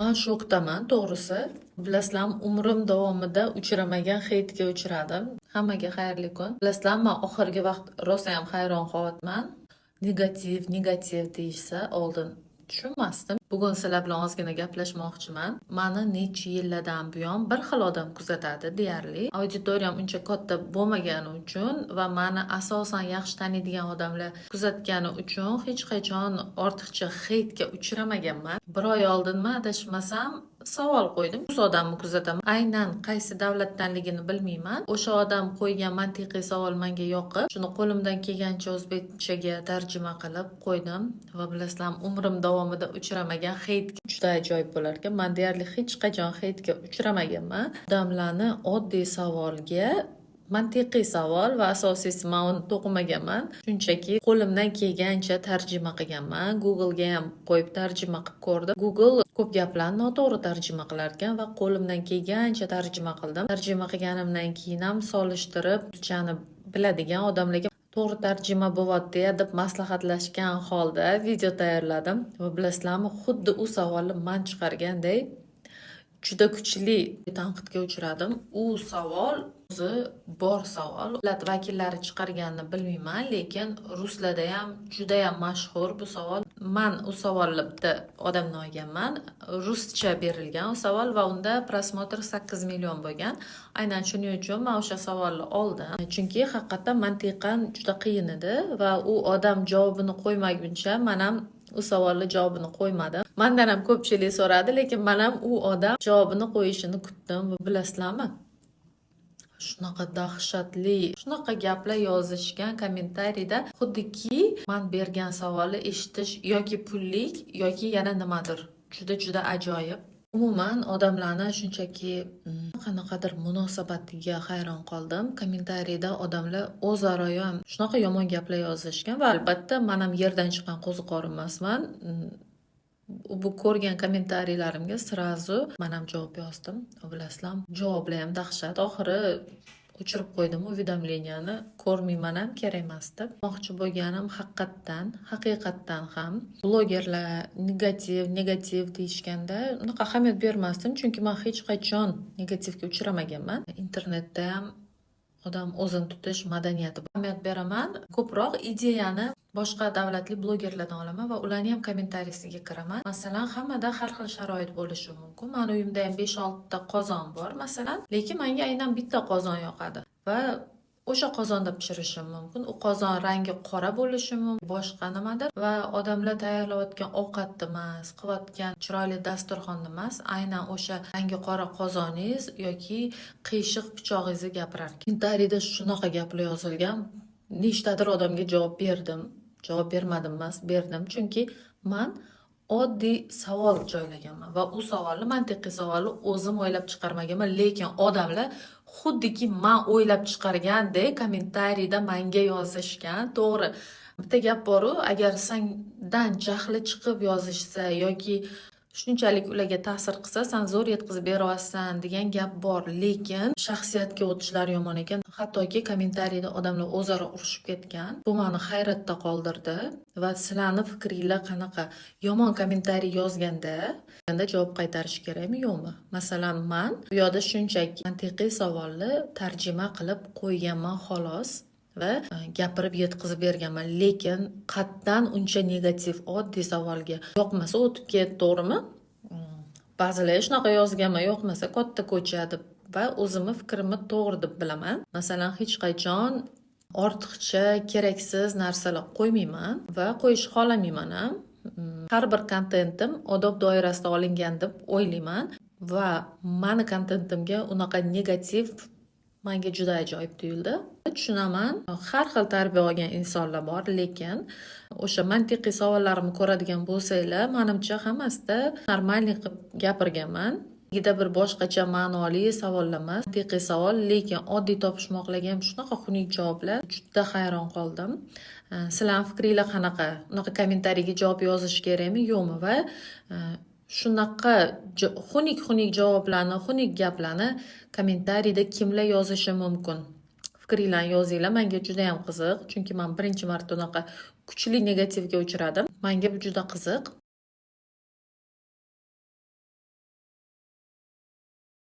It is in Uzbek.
Men shokdaman, to'g'risi. Bilasizlarmi, umrim davomida uchramagan heytga uchradim. Hammaga xayrli kun. Bilasizlarmi, men oxirgi vaqt rosa ham hayron qolyapman. Negativ deyishsa, oldin tushunmasdim. Bugun sizlar bilan ozgina gaplashmoqchiman. Meni necha yillardan buyon bir xil odam kuzatadi deyarli. Auditoriyam uncha katta bo'lmagani uchun va meni asosan yaxshi taniydigan odamlar kuzatgani uchun hech qachon ortiqcha heytga uchramaganman. Bir oy oldinmi adashmasam savol qo'ydim. Rus odamni kuzataman. Aynan qaysi davlatdanligini bilmayman. O'sha odam qo'ygan mantiqiy savol menga yoqib, shuni qo'limdan kelgancha o'zbekchaga tarjima qilib qo'ydim va bilasizlarmi, umrim davomida uchramagan heyt juda ajoyib bo'lar ekan. Men deyarli hech qachon heytga uchramaganman. Odamlarni oddiy savolga mantiqiy savol va asosiysi men uni to'qimaganman. Shunchaki qo'limdan kelgancha tarjima qilganman. Google'ga ham qo'yib tarjima qilib ko'rdim. Google ko'p gaplarni noto'g'ri tarjima qilar ekan va qo'limdan kelgancha tarjima qildim. Tarjima qilganimdan keyin ham solishtirib, ruschani biladigan odamlarga to'g'ri tarjima bo'lyapti deb maslahatlashgan holda video tayyorladim va bilasizlarmi, xuddi u savolni men chiqarganday juda kuchli tanqidga uchradim. U savol o'zi bor savol. Davlat vakillari chiqarganini bilmayman, lekin ruslarda ham juda ham mashhur bu savol. Men u savolni bitta odamdan olganman. Ruscha berilgan u savol va unda prosmotr 8 million bo'lgan. Aynan shuning uchun men o'sha savolni oldim. Chunki haqiqatan mantiqan juda qiyin edi va u odam javobini qo'ymaguncha men ham u savolni javobini qo'ymadim. Mendan ham ko'pchilik so'radi, lekin men ham u odam javobini qo'yishini kutdim. Va bilasizlarmi? Shunaqa dahshatli, shunaqa gaplar yozishgan kommentariyda, xuddiki men bergan savolni eshitish yoki pullik yoki yana nimadir. Juda ajoyib. Umuman odamlarni shunchaki qanaqadir munosabatiga hayron qoldim. Kommentariyda odamlar o'zaro ham shunaqa yomon gaplar yozishgan va albatta men ham yerdan chiqqan qo'ziqor emasman. Bu ko'rgan kommentariylarimga srazu men ham javob yozdim. Bilasizlarmi, javoblar ham dahshat. Oxiri o'chirib qo'ydim уведомленияni. Ko'rmayman ham, kerak emas deb. Moqchi bo'lganim haqiqatdan ham blogerlar negativ deyishganda unaqa ahamiyat bermasdim, chunki men hech qachon negativga uchramaganman. Internetda ham odam o'zini tutish madaniyati ahamiyat beraman. Ko'proq ideyani boshqa davlatli blogerlardan olaman va ularning ham kommentariyasiga kiraman. Masalan, hammada har xil sharoit bo'lishi mumkin. Meni uyimda ham 5-6 ta qozon bor, masalan, lekin menga aynan bitta qozon yoqadi va o'sha qozonda pishirishim mumkin. U qozon rangi qora bo'lishi mumkin, boshqa nimadir va odamlar tayyorlayotgan ovqatni emas, qilayotgan chiroyli dasturxonni emas, aynan o'sha rangi qora qozoningiz yoki qiyshiq pichog'ingizni gapirar. Kommentariyda shunaqa gaplar yozilgan. Nechtadir odamga javob berdim. Javob bermadim emas, berdim, chunki men oddiy savol joylaganman va u savolni, mantiqiy savolni o'zim o'ylab chiqarmaganman, lekin odamlar xuddiki men o'ylab chiqargandek kommentariyda menga yozishgan. To'g'ri, bitta gap bor-ku, agar sendan jahli chiqib yozishsa yoki shunchalik ularga ta'sir qilsa, sen zo'r yetkazib beryapsan degan gap bor, lekin shaxsiyatga o'tishlar yomon ekan. Hattoki kommentariyda odamlar o'zaro urushib ketgan. Bu meni hayratda qoldirdi va sizlarning fikringlar qanaqa? Yomon kommentariy yozganda javob qaytarish kerakmi, yo'qmi? Masalan, men bu yerda shunchaki mantiqiy savolni tarjima qilib qo'yganman xolos va gapirib yetkazib berganman, lekin qatdan uncha negativ oddiy savolga yoqmasa o'tib ket, to'g'rimi? Ba'zilar shunaqa yozganman, yoqmasa katta ko'cha deb va o'zimni fikrimni to'g'ri deb bilaman. Masalan, hech qachon ortiqcha keraksiz narsalar qo'ymayman va qo'yishni xohlamayman ham. Har bir kontentim odob doirasida olingan deb o'ylayman va meni kontentimga unaqa negativ menga juda ajoyib tuyuldi. Tushunaman, har xil tarbiya olgan insonlar bor, lekin o'sha mantiqiy savollarimni ko'radigan bo'lsanglar, menimcha hammasida normalniy qilib gapirganman. Gida bir boshqacha ma'noli savollar emas, mantiqiy savol, lekin oddiy topishmoqlarga ham shunaqa xunuk javoblar. Juda hayron qoldim. Sizlarning fikringlar qanaqa? Unaqa kommentariyga javob yozish kerakmi, yo'qmi? Va shunaqa xunuk javoblarni, xunuk gaplarni kommentariyda kimlar yozishi mumkin? Fikringlarni yozinglar. Menga juda ham qiziq, chunki men birinchi marta unaqa kuchli negativga uchradim. Menga bu juda qiziq.